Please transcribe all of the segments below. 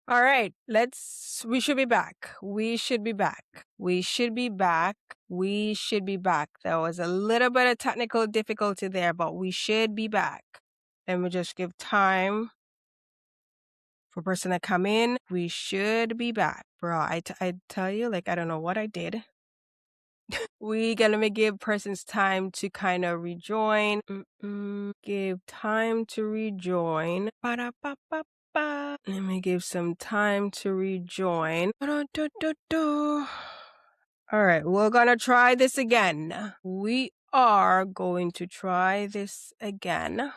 All right, we should be back. We should be back. We should be back. We should be back. There was a little bit of technical difficulty there, but we should be back. Let me just give time for person to come in. We should be back. Bro, I tell you, like, I don't know what I did. We gonna me give persons time to kind of rejoin. Give time to rejoin. Ba-da-ba-ba-ba. Let me give some time to rejoin. Ba-da-da-da-da. All right, we're gonna try this again. We are going to try this again.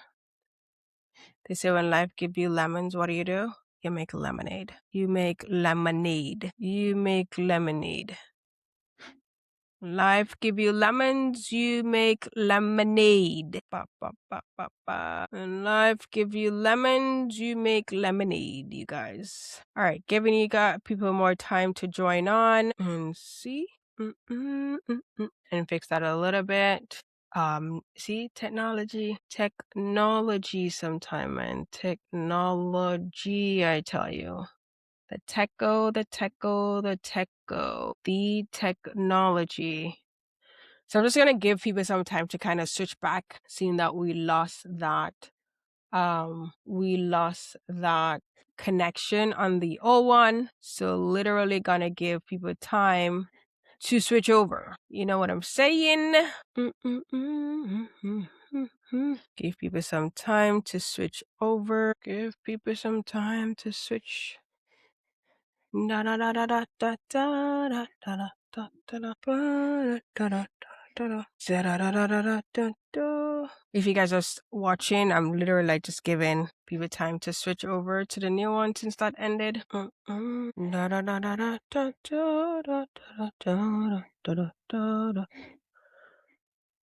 They say when life gives you lemons, what do? You make lemonade. You make lemonade. You make lemonade. Life give you lemons, you make lemonade. Ba, ba, ba, ba, ba. And life give you lemons, you make lemonade, you guys. All right, giving you people more time to join on and see. And fix that a little bit. See, technology sometime, man. Technology, I tell you. The technology. So I'm just gonna give people some time to kind of switch back, seeing that we lost that connection on the old one. So literally gonna give people time to switch over. You know what I'm saying? Give people some time to switch over. Give people some time to switch. Da da da da da da da da da da da da. If you guys are watching, I'm literally like just giving people time to switch over to the new one since that ended. All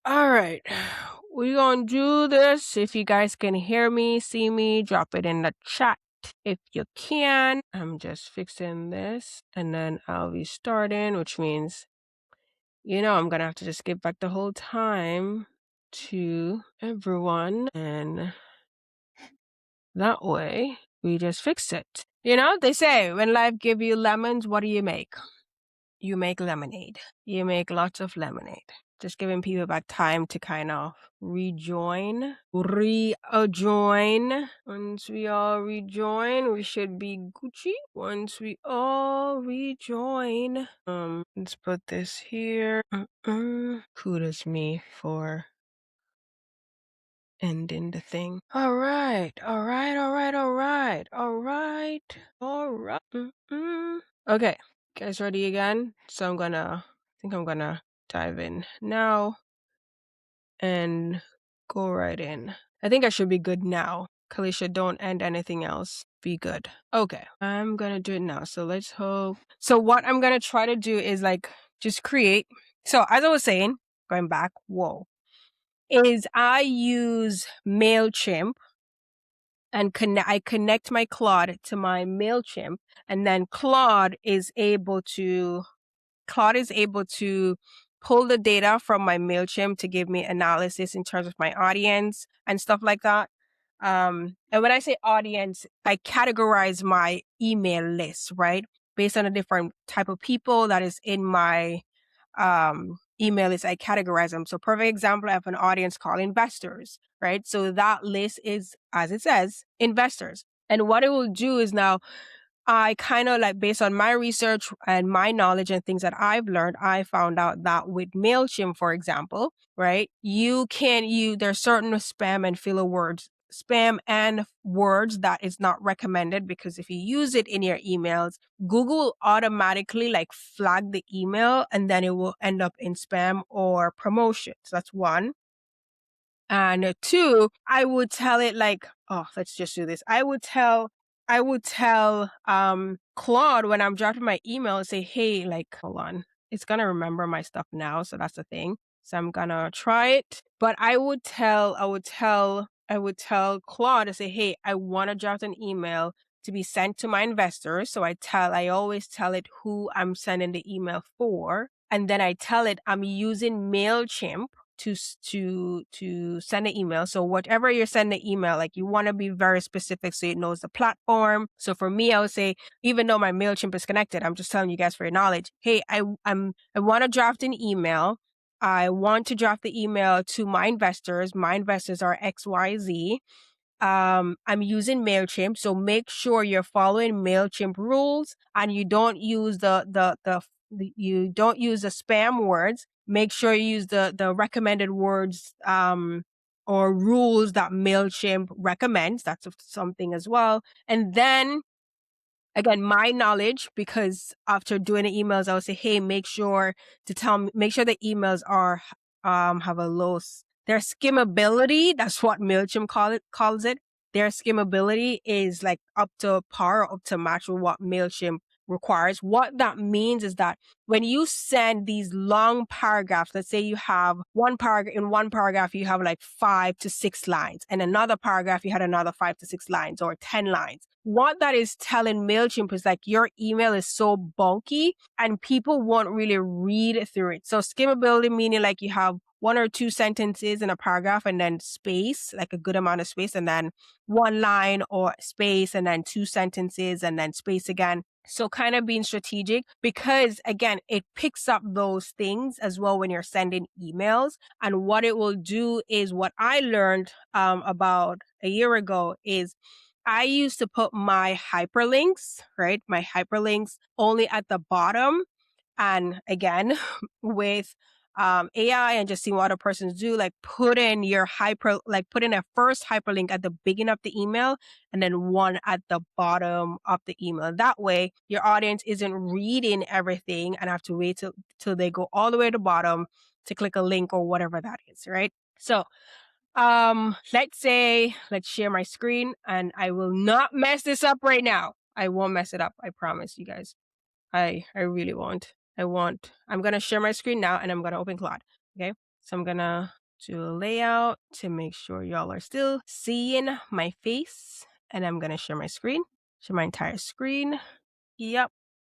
right, we're gonna do this. If you guys can hear me, see me, drop it in the chat if you can. I'm just fixing this and then I'll be starting, which means, I'm gonna have to just give back the whole time to everyone, and that way we just fix it. They say when life give you lemons, what do you make? You make lemonade. You make lots of lemonade. Just giving people back time to kind of rejoin. Once we all rejoin, we should be Gucci. Once we all rejoin. Let's put this here. Kudos me for ending the thing. All right. Okay, guys ready again? So I think I'm gonna dive in now and go right in. I think I should be good now. Keleisha, don't end anything else. Be good. Okay, I'm gonna do it now. So let's hope. So what I'm gonna try to do is like just create. So as I was saying, going back, is I use MailChimp and I connect my Claude to my MailChimp, and then Claude is able to pull the data from my MailChimp to give me analysis in terms of my audience and stuff like that. And when I say audience, I categorize my email list, right? Based on a different type of people that is in my email list, I categorize them. So perfect example, I have an audience called investors, right? So that list is, as it says, investors. And what it will do is now I kind of like, based on my research and my knowledge and things that I've learned, I found out that with MailChimp, for example, right, there's certain spam and words that is not recommended, because if you use it in your emails, Google will automatically like flag the email and then it will end up in spam or promotions. That's one. And two, I would tell it like, let's just do this. I would tell Claude when I'm dropping my email, say, hey, like, hold on, it's gonna remember my stuff now, so that's the thing. So I'm gonna try it. But I would tell Claude to say, hey, I want to drop an email to be sent to my investors. So I always tell it who I'm sending the email for, and then I tell it I'm using MailChimp. to send an email. So whatever you're sending an email, like you want to be very specific so it knows the platform. So for me, I would say, even though my MailChimp is connected, I'm just telling you guys for your knowledge. Hey, I want to draft an email. I want to draft the email to my investors. My investors are XYZ. I'm using MailChimp, so make sure you're following MailChimp rules and you don't use you don't use the spam words. Make sure you use the recommended words or rules that MailChimp recommends. That's something as well. And then again, my knowledge, because after doing the emails, I would say, hey, make sure the emails are have a low their skimmability. That's what MailChimp calls it. Their skimmability is like up to par, or up to match with what MailChimp requires. What that means is that when you send these long paragraphs, let's say you have one paragraph you have like 5 to 6 lines, and another paragraph you had another 5 to 6 lines or 10 lines. What that is telling MailChimp is like your email is so bulky and people won't really read through it. So skimmability meaning like you have 1 or 2 sentences in a paragraph and then space, like a good amount of space, and then 1 line or space and then 2 sentences and then space again. So kind of being strategic, because again, it picks up those things as well when you're sending emails. And what it will do is, what I learned about a year ago is, I used to put my hyperlinks, right? My hyperlinks only at the bottom. And again, with AI and just seeing what other persons do, like put in a first hyperlink at the beginning of the email and then one at the bottom of the email. That way, your audience isn't reading everything and have to wait till they go all the way to the bottom to click a link or whatever that is, right? So let's share my screen, and I will not mess this up right now. I won't mess it up. I promise you guys. I really won't. I'm going to share my screen now, and I'm going to open Claude. Okay. So I'm going to do a layout to make sure y'all are still seeing my face, and I'm going to share my screen, share my entire screen. Yep.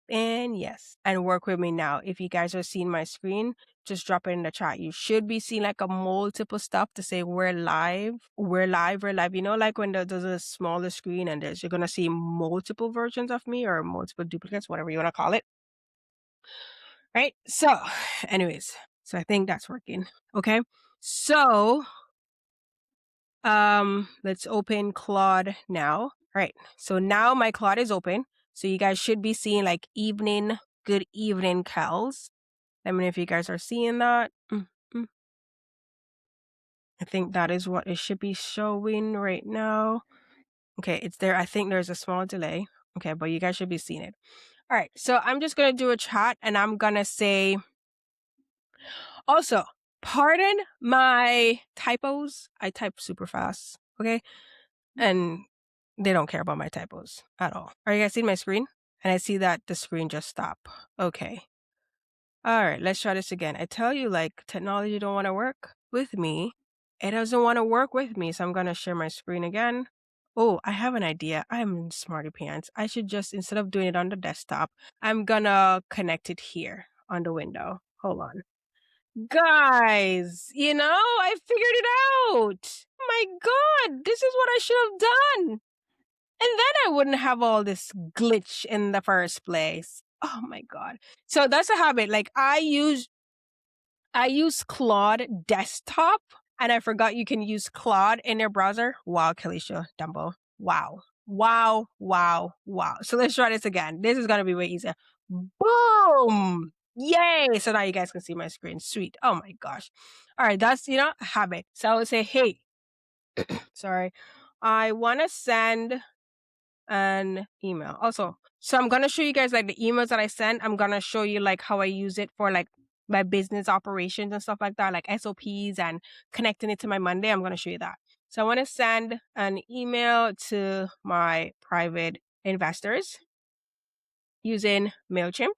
And yes, and work with me now. If you guys are seeing my screen, just drop it in the chat. You should be seeing like a multiple stuff to say we're live, we're live, we're live. You know, like when there's a smaller screen and you're going to see multiple versions of me or multiple duplicates, whatever you want to call it. Right? So anyways, so I think that's working. Okay. So let's open Claude now. All right. So now my Claude is open. So you guys should be seeing like evening, good evening, Kels. Let me know if you guys are seeing that. I think that is what it should be showing right now. Okay, it's there. I think there's a small delay. Okay, but you guys should be seeing it. All right, so I'm just going to do a chat and I'm going to say, also, pardon my typos. I type super fast, okay? And they don't care about my typos at all. Are you guys seeing my screen? And I see that the screen just stopped. Okay. All right, let's try this again. I tell you, like, technology don't want to work with me. It doesn't want to work with me, so I'm going to share my screen again. Oh, I have an idea. I'm smarty pants. I should just, instead of doing it on the desktop, I'm going to connect it here on the window. Hold on. Guys, I figured it out. My God, this is what I should have done. And then I wouldn't have all this glitch in the first place. Oh my God. So that's a habit. Like I use Claude desktop, and I forgot you can use Claude in your browser. Wow, Keleisha, Dumbo. Wow. Wow, wow, wow. So let's try this again. This is going to be way easier. Boom. Yay. So now you guys can see my screen. Sweet. Oh my gosh. All right. That's, a habit. So I would say, hey, sorry, I want to send an email. Also, so I'm going to show you guys like the emails that I send. I'm going to show you like how I use it for like my business operations and stuff like that, like SOPs and connecting it to my Monday. I'm going to show you that. So I want to send an email to my private investors using MailChimp.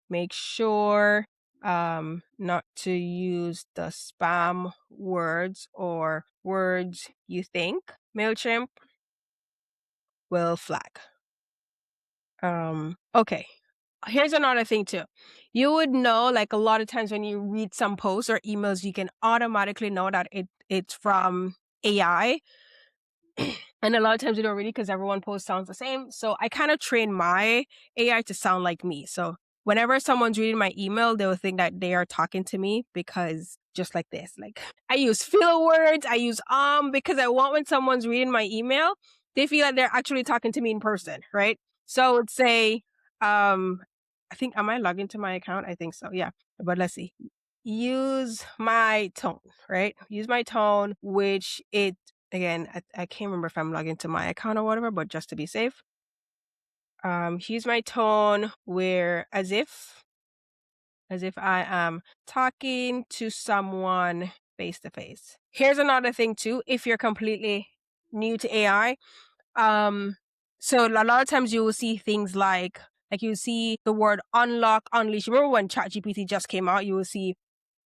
Make sure not to use the spam words or words you think MailChimp will flag. Okay. here's another thing too. You would know, like, a lot of times when you read some posts or emails, you can automatically know that it's from AI. And a lot of times you don't read it because everyone post sounds the same. So I kind of train my AI to sound like me. So whenever someone's reading my email, they will think that they are talking to me, because just like this, like, I use filler words, I use because I want when someone's reading my email, they feel like they're actually talking to me in person, right? So I would say, I think, am I logged into my account? I think so. Yeah. But let's see. Use my tone, right? Use my tone, which it, again, I can't remember if I'm logged into my account or whatever, but just to be safe, use my tone where as if I am talking to someone face to face. Here's another thing too, if you're completely new to AI. So a lot of times you will see things like you see the word unlock, unleash. Remember when ChatGPT just came out, you will see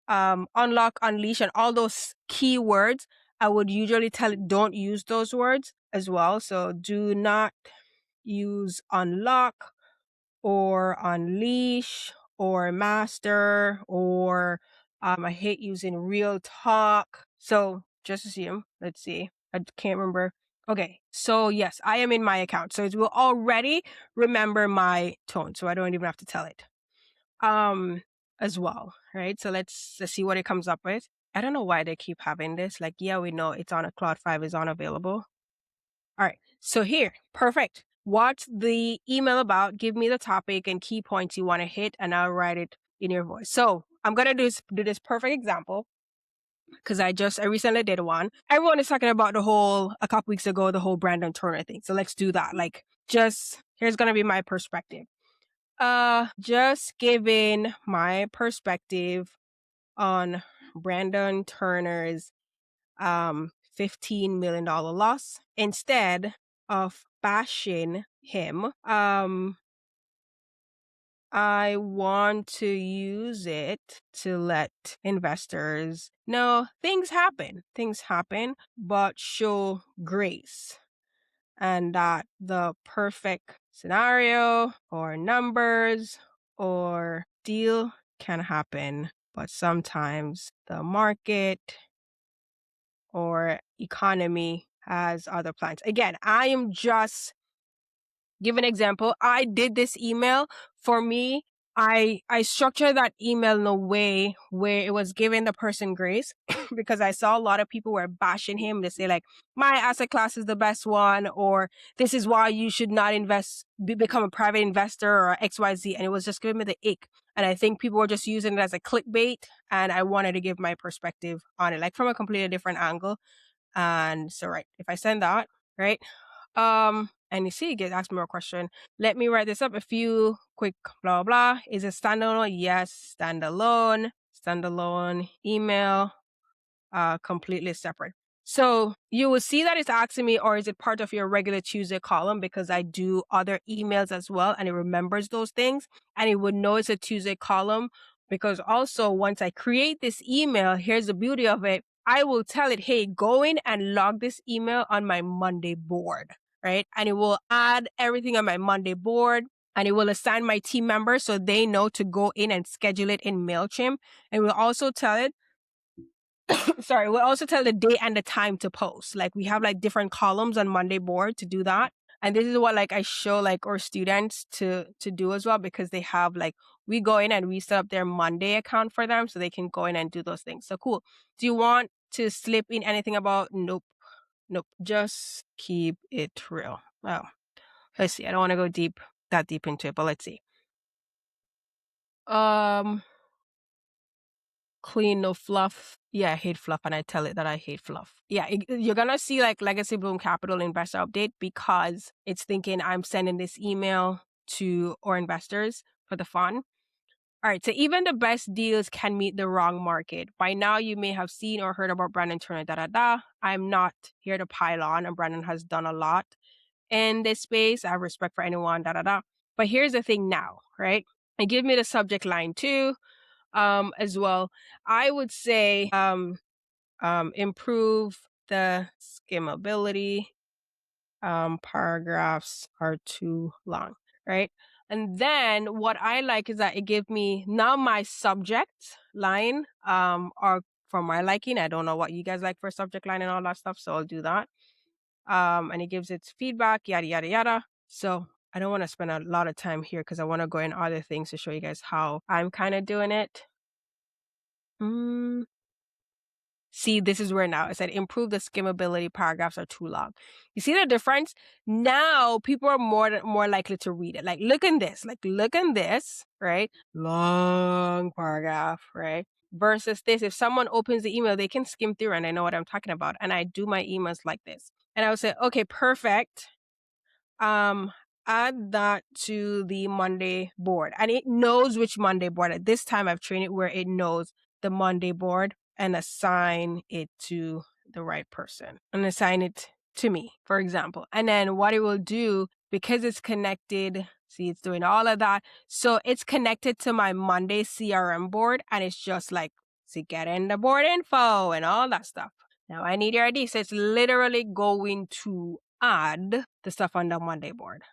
unlock, unleash, and all those keywords. I would usually tell it, don't use those words as well. So do not use unlock or unleash or master, or I hate using real talk. So just assume, let's see, I can't remember. Okay, so yes, I am in my account. So it will already remember my tone. So I don't even have to tell it. As well, right? So let's see what it comes up with. I don't know why they keep having this. Like, yeah, we know it's on a Claude 5 is unavailable. All right. So here, perfect. What's the email about? Give me the topic and key points you want to hit, and I'll write it in your voice. So I'm gonna do this perfect example, because I recently did one. Everyone is talking about a couple weeks ago, the whole Brandon Turner thing. So let's do that. Like, just here's gonna be my perspective. Just giving my perspective on Brandon Turner's $15 million loss. Instead of bashing him, I want to use it to let investors know things happen, but show grace. And that the perfect scenario or numbers or deal can happen, but sometimes the market or economy has other plans. Again, I am just give an example. I did this email. For me, I structured that email in a way where it was giving the person grace, because I saw a lot of people were bashing him. They say like, my asset class is the best one, or this is why you should not become a private investor, or XYZ. And it was just giving me the ick. And I think people were just using it as a clickbait. And I wanted to give my perspective on it, like from a completely different angle. And so, right, if I send that, right, and you see, it asks me more question. Let me write this up. A few quick blah, blah. Is it standalone? Yes, standalone. Standalone email, completely separate. So you will see that it's asking me, or is it part of your regular Tuesday column? Because I do other emails as well, and it remembers those things, and it would know it's a Tuesday column. Because also, once I create this email, here's the beauty of it. I will tell it, hey, go in and log this email on my Monday board, right? And it will add everything on my Monday board, and it will assign my team members so they know to go in and schedule it in MailChimp. And we'll also tell it, we'll also tell the day and the time to post. Like, we have like different columns on Monday board to do that. And this is what like I show like our students to do as well, because they have like, we go in and we set up their Monday account for them so they can go in and do those things. So cool. Do you want to slip in anything about? Nope. Just keep it real. Oh, let's see. I don't want to go that deep into it, but let's see. Clean, no fluff. Yeah, I hate fluff, and I tell it that I hate fluff. Yeah, you're gonna see like Legacy Bloom Capital investor update, because it's thinking I'm sending this email to our investors for the fun. All right, so even the best deals can meet the wrong market. By now, you may have seen or heard about Brandon Turner, I'm not here to pile on, and Brandon has done a lot in this space. I have respect for anyone, But here's the thing now, right? And give me the subject line too. As well, I would say improve the skimmability. Paragraphs are too long, right? And then what I like is that it gives me now my subject line, or for my liking. I don't know what you guys like for subject line and all that stuff, so I'll do that. And it gives its feedback, yada, yada, yada. So I don't want to spend a lot of time here because I want to go in other things to show you guys how I'm kind of doing it. See, this is where now it said improve the skimmability, paragraphs are too long. You see the difference? Now people are more likely to read it. Like look in this, right? Long paragraph, right? Versus this, if someone opens the email, they can skim through and I know what I'm talking about. And I do my emails like this. And I would say, okay, perfect. Add that to the Monday board. And it knows which Monday board. At this time, I've trained it where it knows the Monday board and assign it to the right person and assign it to me, for example. And then what it will do, because it's connected, see, it's doing all of that. So it's connected to my Monday CRM board and it's just like, see, get in the board info and all that stuff. Now I need your ID. So it's literally going to add the stuff on the Monday board.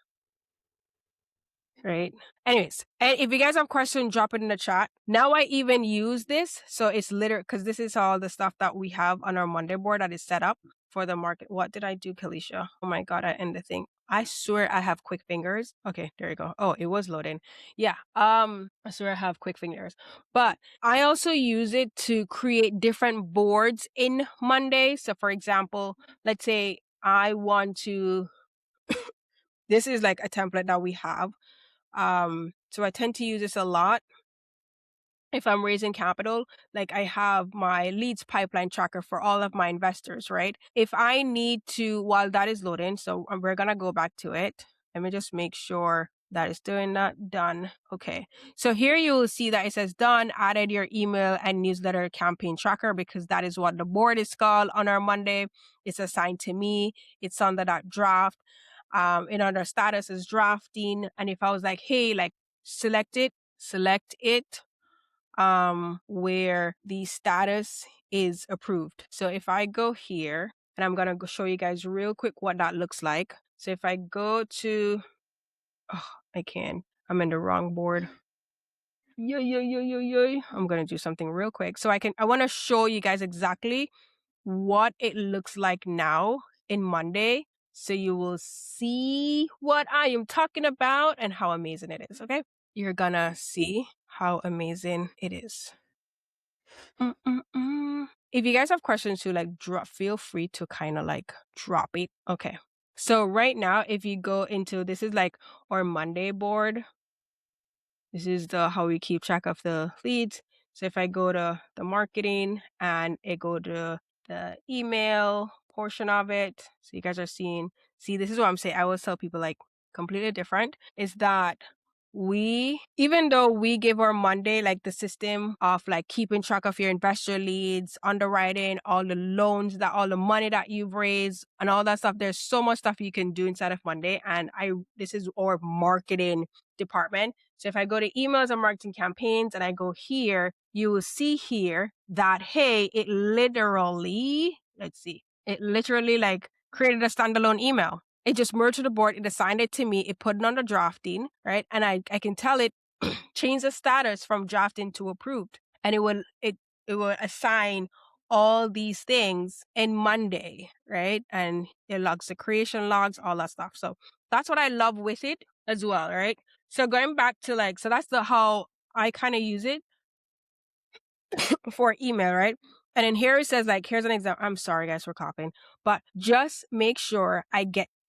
Right. Anyways, and if you guys have questions, drop it in the chat. Now I even use this. So it's literally, because this is all the stuff that we have on our Monday board that is set up for the market. What did I do, Keleisha? Oh my God, I end the thing. I swear I have quick fingers. Okay, there you go. Oh, it was loading. Yeah. I swear I have quick fingers. But I also use it to create different boards in Monday. So for example, let's say I want to, this is like a template that we have. So I tend to use this a lot if I'm raising capital. Like I have my leads pipeline tracker for all of my investors, right? If I need to, while that is loading, so we're going to go back to it. Let me just make sure that is doing that. Done. Okay. So here you will see that it says done, added your email and newsletter campaign tracker because that is what the board is called on our Monday. It's assigned to me. It's under that draft. In under status is drafting. And if I was like, hey, like select it, where the status is approved. So if I go here, and I'm going to show you guys real quick what that looks like. So if I go to, I'm in the wrong board. I'm going to do something real quick. So I want to show you guys exactly what it looks like now in Monday. So you will see what I am talking about and how amazing it is, okay? You're gonna see how amazing it is. If you guys have questions too, like feel free to kind of like drop it. Okay. So right now, if you go into, this is like our Monday board. This is how we keep track of the leads. So if I go to the marketing and I go to the email portion of it, so you guys are seeing, this is what I'm saying. I always tell people like completely different is that even though we give our Monday like the system of like keeping track of your investor leads, underwriting, all the loans, all the money that you've raised and all that stuff, there's so much stuff you can do inside of Monday. And this is our marketing department. So if I go to emails and marketing campaigns and I go here, you will see here that, hey, it literally like created a standalone email. It just merged to the board. It assigned it to me. It put it on the drafting, right? And I can tell it change the status from drafting to approved. And it will assign all these things in Monday, right? And it logs the creation logs, all that stuff. So that's what I love with it as well, right? So going back to so that's how I kind of use it for email, right? And then here it says here's an example. I'm sorry guys for coughing, but just make sure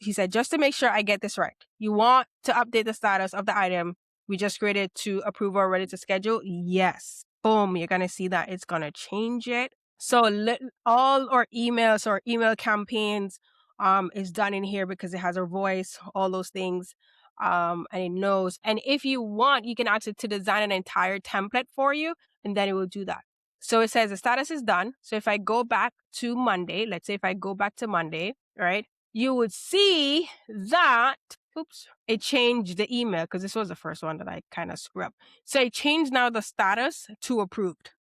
he said, just to make sure I get this right. You want to update the status of the item we just created to approve or ready to schedule? Yes. Boom. You're going to see that it's going to change it. So all our emails or email campaigns is done in here because it has our voice, all those things. And it knows. And if you want, you can ask it to design an entire template for you, and then it will do that. So it says the status is done. So if I go back to Monday, let's say if I go back to Monday, right, you would see that, it changed the email because this was the first one that I kind of screwed up. So it changed now the status to approved.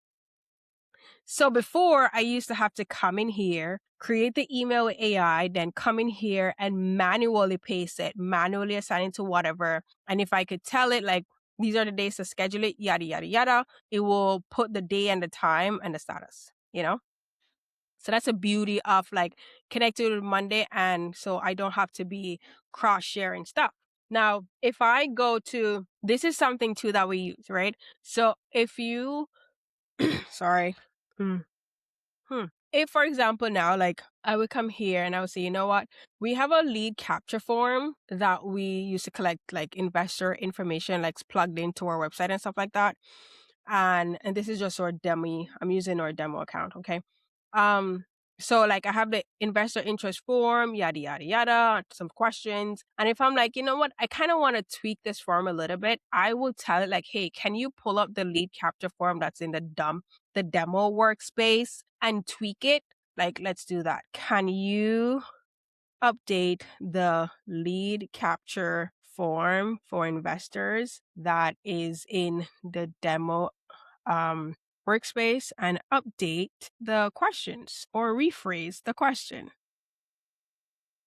So before, I used to have to come in here, create the email with AI, then come in here and manually paste it, manually assign it to whatever. And if I could tell it, like, these are the days to schedule it, yada, yada, yada, it will put the day and the time and the status, you know? So that's a beauty of like connected with Monday. And so I don't have to be cross sharing stuff. Now, if I go to, this is something too that we use, right? So if you, sorry. If, for example, now, like, I would come here and I would say, you know what? We have a lead capture form that we used to collect, like, investor information, like, plugged into our website and stuff like that. And this is just our demo. I'm using our demo account, okay? So, like, I have the investor interest form, yada, yada, yada, some questions. And if I'm like, you know what? I kind of want to tweak this form a little bit. I will tell it, like, hey, can you pull up the lead capture form that's in the demo workspace and tweak it? Like, let's do that. Can you update the lead capture form for investors that is in the demo workspace and update the questions or rephrase the question?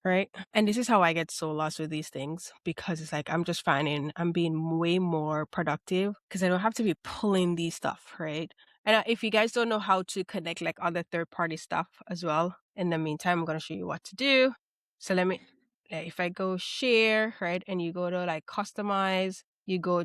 Right. And this is how I get so lost with these things, because it's like I'm just finding I'm being way more productive because I don't have to be pulling these stuff. Right. And if you guys don't know how to connect like other third party stuff as well, in the meantime, I'm going to show you what to do. So if I go share, right, and you go to like customize,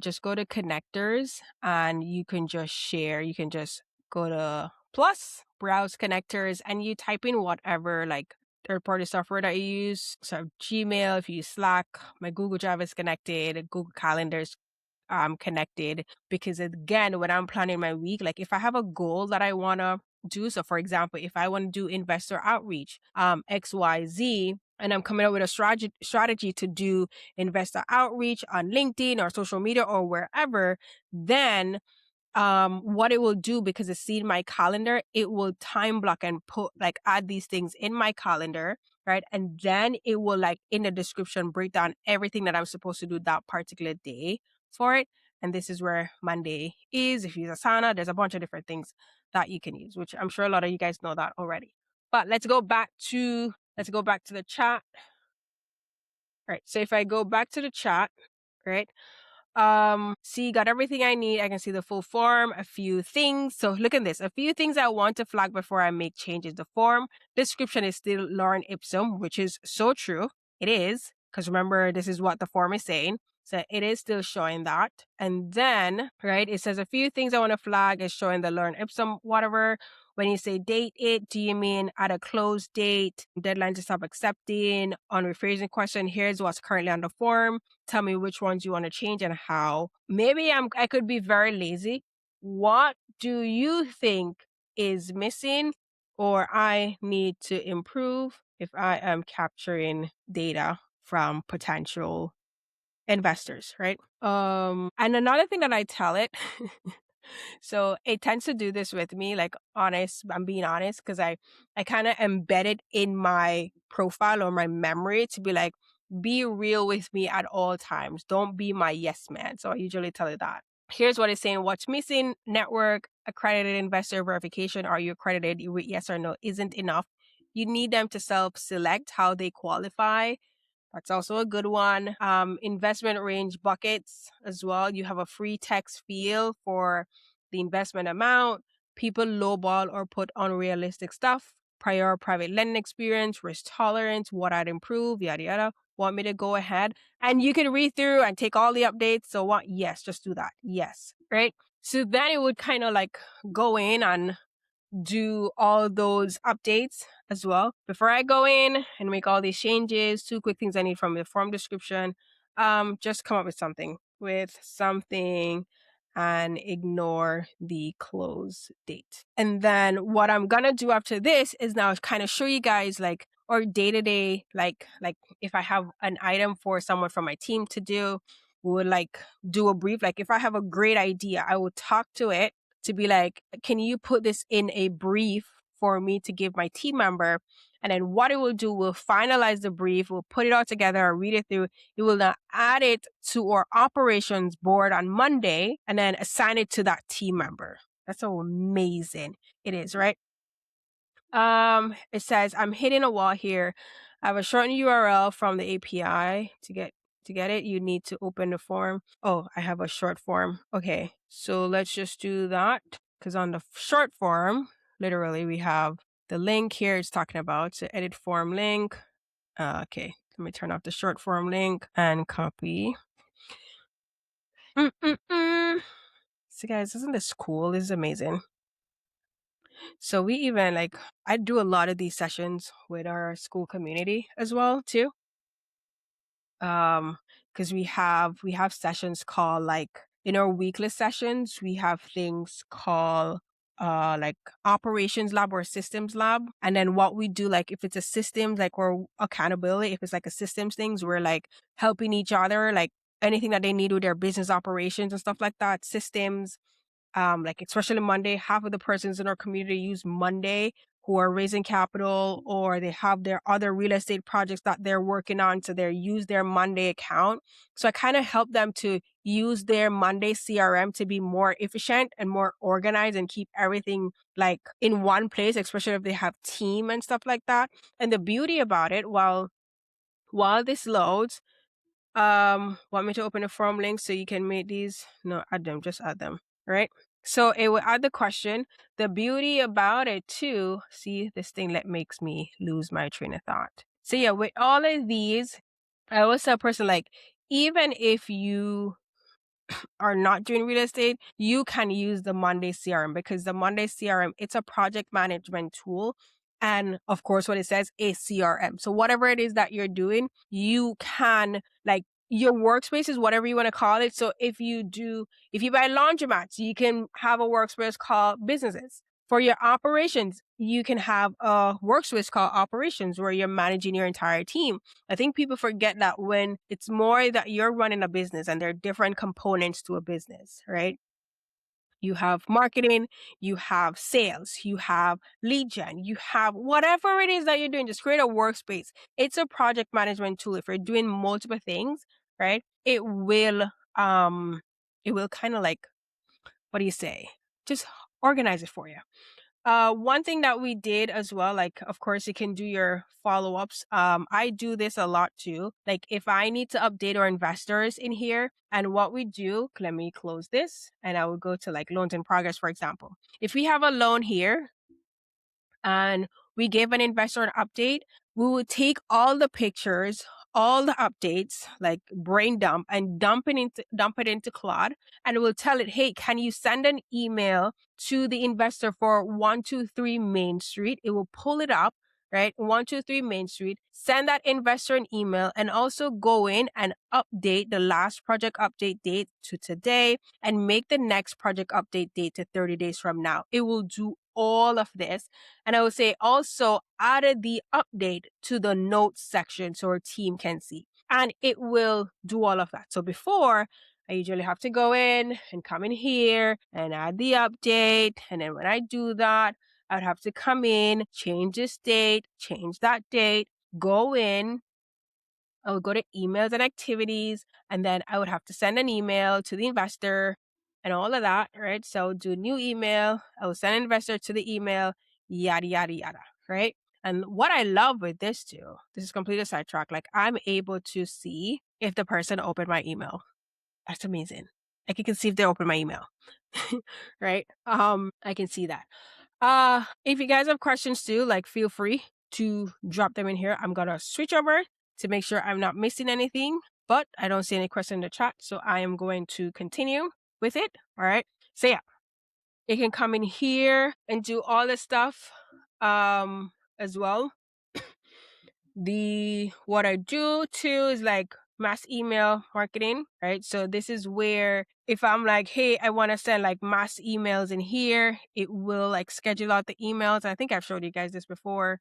just go to connectors and you can just share. You can just go to plus, browse connectors, and you type in whatever like third-party software that you use. So Gmail, if you use Slack, my Google Drive is connected, Google Calendar's connected. Because again, when I'm planning my week, like if I have a goal that I want to do, so for example, if I want to do investor outreach, XYZ, and I'm coming up with a strategy to do investor outreach on LinkedIn or social media or wherever, then what it will do, because it's seen my calendar, it will time block and add these things in my calendar, right? And then it will like in the description break down everything that I'm supposed to do that particular day for it. And this is where Monday is. If you use Asana, there's a bunch of different things that you can use, which I'm sure a lot of you guys know that already. But let's go back to the chat. Right. So if I go back to the chat, right? See, got everything I need. I can see the full form, a few things. So look at this, a few things I want to flag before I make changes. The form description is still lorem ipsum, which is so true. It is, because remember, this is what the form is saying. So it is still showing that. And then, right, it says a few things I want to flag is showing the lorem ipsum, whatever. When you say date it, do you mean at a close date, deadline to stop accepting? On rephrasing question, here's what's currently on the form. Tell me which ones you want to change and how. Maybe I could be very lazy. What do you think is missing or I need to improve if I am capturing data from potential investors, right? And another thing that I tell it, so it tends to do this with me, like I'm being honest, because I kind of embed it in my profile or my memory to be like, be real with me at all times. Don't be my yes man. So I usually tell it that. Here's what it's saying. What's missing: network, accredited investor verification. Are you accredited? Yes or no isn't enough. You need them to self-select how they qualify. That's also a good one. Investment range buckets as well. You have a free text field for the investment amount. People lowball or put unrealistic stuff. Prior private lending experience, risk tolerance, what I'd improve, yada yada. Want me to go ahead? And you can read through and take all the updates. So what? Yes, just do that. Yes. Right? So then it would kind of like go in and do all those updates as well. Before I go in and make all these changes, 2 quick things I need from the form description. Just come up with something and ignore the close date. And then what I'm gonna do after this is now kind of show you guys like or day-to-day, like if I have an item for someone from my team to do, we would like do a brief. Like if I have a great idea, I will talk to it to be like, can you put this in a brief for me to give my team member? And then what it will do, we'll finalize the brief, we'll put it all together, read it through. It will now add it to our operations board on Monday and then assign it to that team member. That's so amazing. It is, right? It says I'm hitting a wall here. I have a shortened URL from the API to get it. You need to open the form. Oh, I have a short form. Okay, so let's just do that because on the short form, literally we have the link here. It's talking about so edit form link. Okay, let me turn off the short form link and copy. So guys, isn't this cool? This is amazing. So we even like I do a lot of these sessions with our school community as well too. Because we have sessions called like in our weekly sessions, we have things called like operations lab or systems lab. And then what we do, like if it's a systems like or accountability, if it's like a systems things, we're like helping each other, like anything that they need with their business operations and stuff like that, systems like especially Monday, half of the persons in our community use Monday who are raising capital or they have their other real estate projects that they're working on. So they use their Monday account. So I kind of help them to use their Monday CRM to be more efficient and more organized and keep everything like in one place, especially if they have team and stuff like that. And the beauty about it, while this loads, want me to open a form link so you can make these? No, add them, just add them, right? So it will add the question. The beauty about it too, see this thing that makes me lose my train of thought. So yeah, with all of these, I always tell a person like, even if you are not doing real estate, you can use the Monday CRM because the Monday CRM, it's a project management tool. And of course, what it says is CRM. So whatever it is that you're doing, you can like your workspace is whatever you want to call it. So if you buy laundromats, you can have a workspace called businesses. For your operations, you can have a workspace called operations where you're managing your entire team. I think people forget that when it's more that you're running a business and there are different components to a business, right? You have marketing, you have sales, you have lead gen, you have whatever it is that you're doing, just create a workspace. It's a project management tool. If you're doing multiple things, right? It will kind of like, what do you say? Just organize it for you. One thing that we did as well, like, of course, you can do your follow-ups. I do this a lot too. Like if I need to update our investors in here and what we do, let me close this and I will go to like loans in progress, for example. If we have a loan here and we give an investor an update, we will take all the pictures, all the updates, like brain dump and dump it into Claude and it will tell it, hey, can you send an email to the investor for 123 Main Street? It will pull it up, right? 123 Main Street, send that investor an email and also go in and update the last project update date to today and make the next project update date to 30 days from now. It will do all of this. And I would say also added the update to the notes section so our team can see. And it will do all of that. So before, I usually have to go in and come in here and add the update. And then when I do that, I would have to come in, change this date, change that date, go in, I would go to emails and activities, and then I would have to send an email to the investor and all of that, right? So do a new email. I will send an investor to the email, yada, yada, yada, right? And what I love with this too, this is completely sidetrack. Like I'm able to see if the person opened my email. That's amazing. Like you can see if they opened my email, right? I can see that. If you guys have questions too, like feel free to drop them in here. I'm gonna switch over to make sure I'm not missing anything, but I don't see any question in the chat, so I am going to continue with it. All right. So yeah, you can come in here and do all this stuff as well. What I do too is like mass email marketing, right? So this is where if I'm like, hey, I want to send like mass emails in here, it will like schedule out the emails. I think I've showed you guys this before.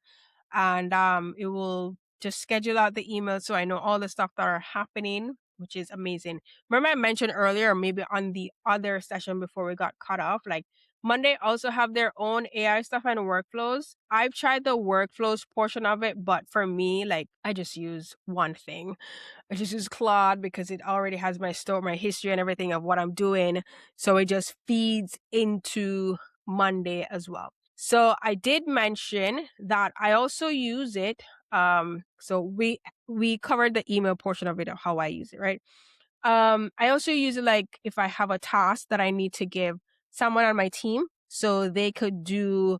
And it will just schedule out the emails so I know all the stuff that are happening, which is amazing. Remember I mentioned earlier, or maybe on the other session before we got cut off, like Monday also have their own AI stuff and workflows. I've tried the workflows portion of it, but for me, like, I just use one thing. I just use Claude because it already has my history and everything of what I'm doing. So it just feeds into Monday as well. So I did mention that I also use it. So we covered the email portion of it, of how I use it, right? I also use it like if I have a task that I need to give someone on my team so they could do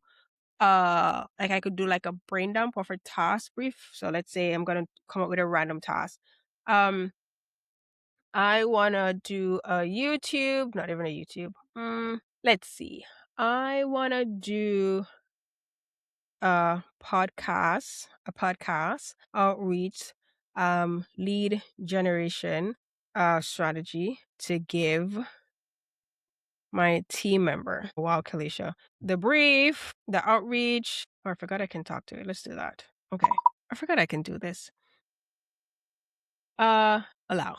like I could do like a brain dump of a task brief. So let's say I'm gonna come up with a random task. I wanna do a YouTube, not even a YouTube. Let's see. I wanna do a podcast outreach lead generation strategy to give my team member. Wow, Keleisha. The brief, the outreach. Oh, I forgot I can talk to it. Let's do that. Okay. I forgot I can do this. Allow.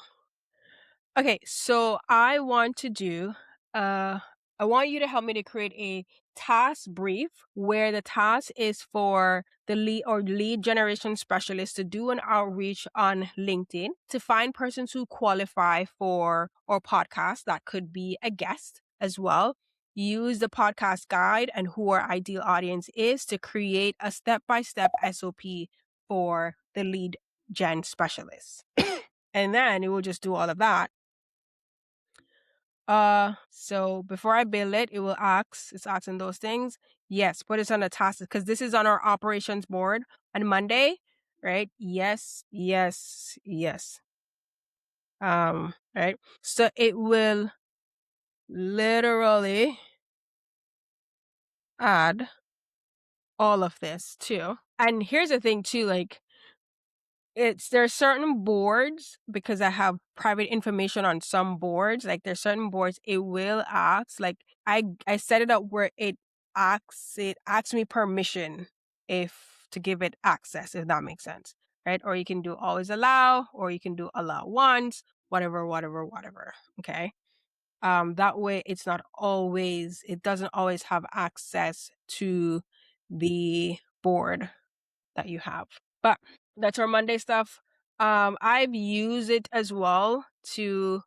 Okay, so I want to do I want you to help me to create a task brief where the task is for the lead generation specialist to do an outreach on LinkedIn to find persons who qualify for our podcast. That could be a guest as well. Use the podcast guide and who our ideal audience is to create a step-by-step SOP for the lead gen specialist. And then it will just do all of that. So before I build it, it's asking those things. Yes, put it on the task because this is on our operations board on Monday, right? Yes, yes, yes. Right. So it will literally add all of this too. And here's the thing too, like there's certain boards because I have private information on some boards. Like there's certain boards it will ask. Like I set it up where it asks me permission if to give it access, if that makes sense. Right? Or you can do always allow, or you can do allow once, whatever. Okay. That way it doesn't always have access to the board that you have. But that's our Monday stuff. I've used it as well to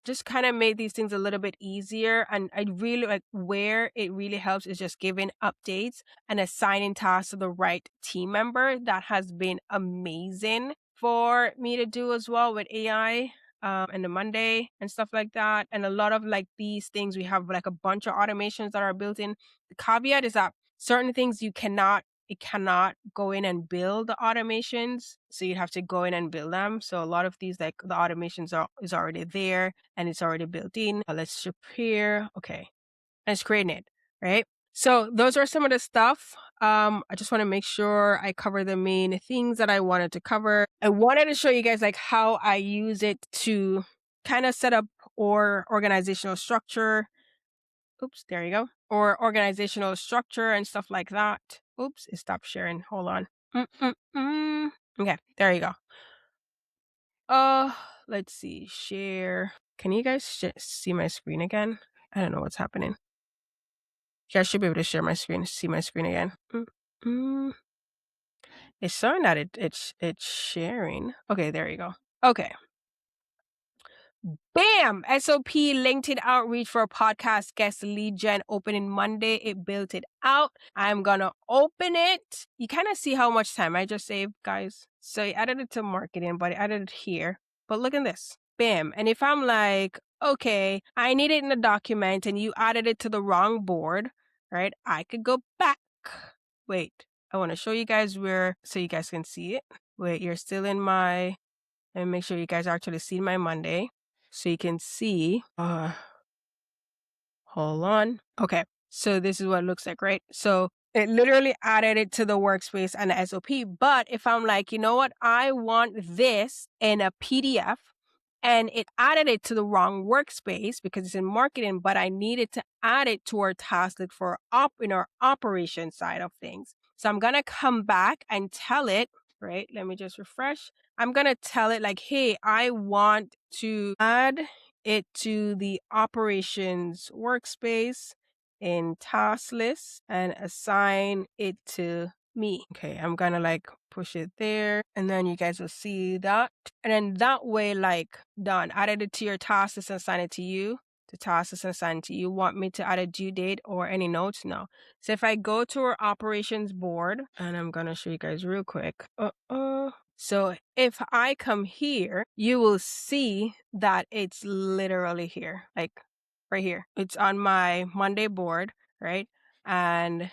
just kind of make these things a little bit easier. And I really like where it really helps is just giving updates and assigning tasks to the right team member. That has been amazing for me to do as well with AI. And the Monday and stuff like that. And a lot of like these things, we have like a bunch of automations that are built in. The caveat is that certain things it cannot go in and build the automations. So you have to go in and build them. So a lot of these, like the automations is already there and it's already built in. Let's ship here. Okay. And it's creating it, right? So those are some of the stuff. I just want to make sure I cover the main things that I wanted to cover. I wanted to show you guys like how I use it to kind of set up or organizational structure. Oops, there you go. Or organizational structure and stuff like that. Oops, it stopped sharing. Hold on. Okay, there you go. Let's see. Share. Can you guys see my screen again? I don't know what's happening. Yeah, I should be able to share my screen, see my screen again. It's showing that it's sharing. Okay, there you go. Okay. Bam! SOP LinkedIn outreach for a podcast guest lead gen opening Monday. It built it out. I'm gonna open it. You kind of see how much time I just saved, guys. So I added it to marketing, but I added it here. But look at this. Bam. And if I'm like, okay, I need it in a document and you added it to the wrong board, right? I could go back. Wait, I want to show you guys where so you guys can see it. Wait, you're still in my, and make sure you guys actually see my Monday. So you can see, hold on. Okay. So this is what it looks like, right? So it literally added it to the workspace and the SOP. But if I'm like, you know what? I want this in a PDF and it added it to the wrong workspace because it's in marketing, but I needed to add it to our task list for in our operation side of things. So I'm going to come back and tell it, right? Let me just refresh. I'm going to tell it like, hey, I want to add it to the operations workspace in task list and assign it to me. Okay, I'm gonna like push it there, and then you guys will see that. And then that way, like, done. Added it to your task list and assign it to you. The task is assigned to you. Want me to add a due date or any notes? No. So if I go to our operations board, and I'm gonna show you guys real quick. So if I come here, you will see that it's literally here, like right here. It's on my Monday board, right? And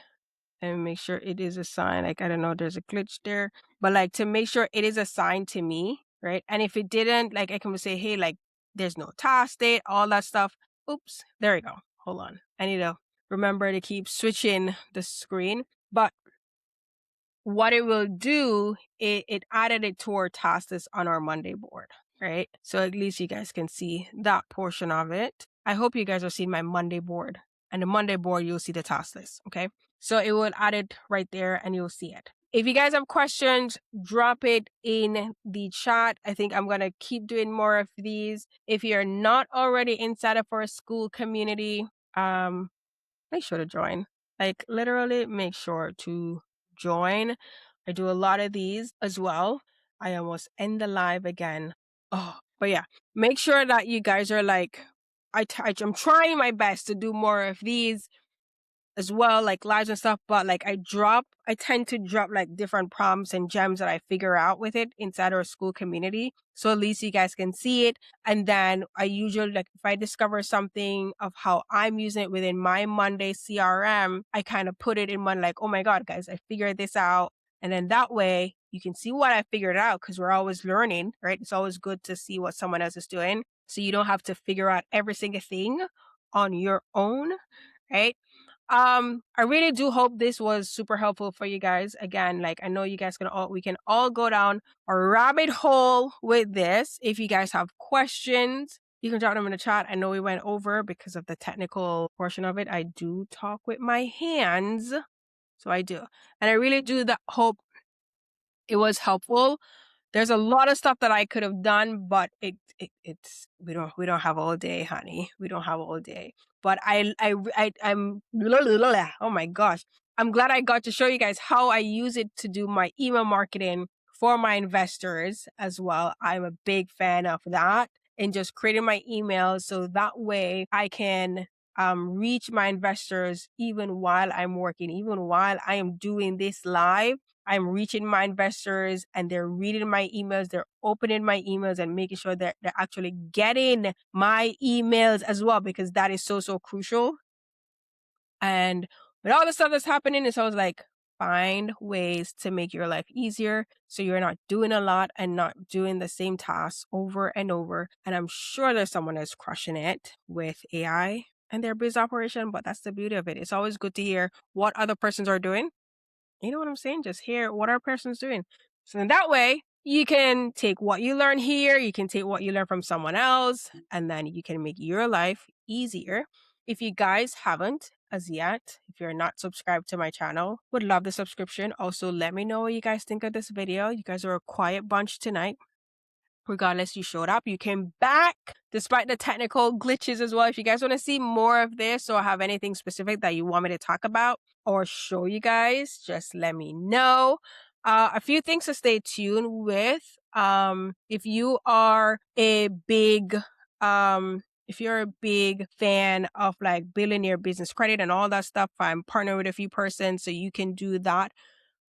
make sure it is assigned. Like, I don't know, there's a glitch there, but like to make sure it is assigned to me, right? And if it didn't, like I can say, hey, like there's no task date, all that stuff. Oops, there we go. Hold on. I need to remember to keep switching the screen. But what it will do, it added it to our task list on our Monday board, right? So at least you guys can see that portion of it. I hope you guys are seeing my Monday board. And the Monday board, you'll see the task list, okay? So it will add it right there and you'll see it. If you guys have questions, drop it in the chat. I think I'm going to keep doing more of these. If you're not already inside of our school community, make sure to join. Like literally make sure to join. I do a lot of these as well. I almost end the live again. Oh, but yeah, make sure that you guys are like, I'm trying my best to do more of these as well, like lives and stuff, but like I tend to drop like different prompts and gems that I figure out with it inside our school community. So at least you guys can see it. And then I usually, like if I discover something of how I'm using it within my Monday CRM, I kind of put it in one like, oh my God, guys, I figured this out. And then that way you can see what I figured out because we're always learning, right? It's always good to see what someone else is doing. So you don't have to figure out every single thing on your own, right? I really do hope this was super helpful for you guys. Again, like I know you guys we can all go down a rabbit hole with this. If you guys have questions, you can drop them in the chat. I know we went over because of the technical portion of it. I do talk with my hands. So I do. And I really do hope it was helpful. There's a lot of stuff that I could have done, but it's we don't have all day, honey. We don't have all day. But I'm oh my gosh. I'm glad I got to show you guys how I use it to do my email marketing for my investors as well. I'm a big fan of that and just creating my emails so that way I can reach my investors even while I'm working, even while I am doing this live. I'm reaching my investors and they're reading my emails, they're opening my emails and making sure that they're actually getting my emails as well, because that is so, so crucial. And with all the stuff that's happening, it's always like, find ways to make your life easier so you're not doing a lot and not doing the same tasks over and over. And I'm sure there's someone that's crushing it with AI and their biz operation, but that's the beauty of it. It's always good to hear what other persons are doing. You know what I'm saying? Just hear what our person's doing. So in that way, you can take what you learn here, you can take what you learn from someone else, and then you can make your life easier. If you guys haven't as yet, if you're not subscribed to my channel, would love the subscription. Also, let me know what you guys think of this video. You guys are a quiet bunch tonight. Regardless, you showed up, you came back despite the technical glitches as well. If you guys want to see more of this or have anything specific that you want me to talk about or show you guys, just let me know. A few things to stay tuned with. If you are a big fan of like billionaire business credit and all that stuff, I'm partnering with a few persons so you can do that.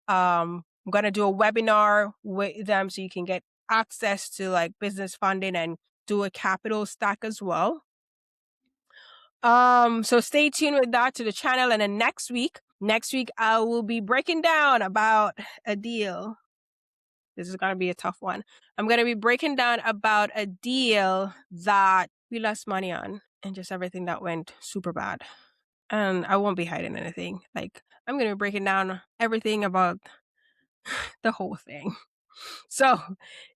I'm going to do a webinar with them so you can get access to like business funding and do a capital stack as well. So stay tuned with that to the channel. And then next week I will be breaking down about a deal. This is going to be a tough one. I'm going to be breaking down about a deal that we lost money on and just everything that went super bad. And I won't be hiding anything. Like I'm going to be breaking down everything about the whole thing. So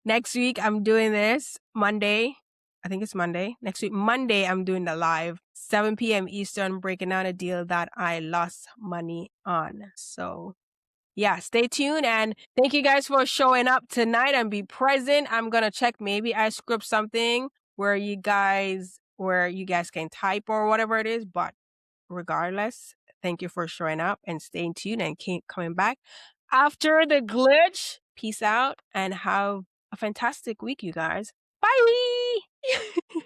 next week I'm doing this Monday. I think it's Monday. Next week, Monday, I'm doing the live 7 p.m. Eastern, breaking down a deal that I lost money on. So yeah, stay tuned. And thank you guys for showing up tonight and be present. I'm going to check. Maybe I script something where you guys can type or whatever it is. But regardless, thank you for showing up and staying tuned and keep coming back after the glitch. Peace out and have a fantastic week, you guys. Bye.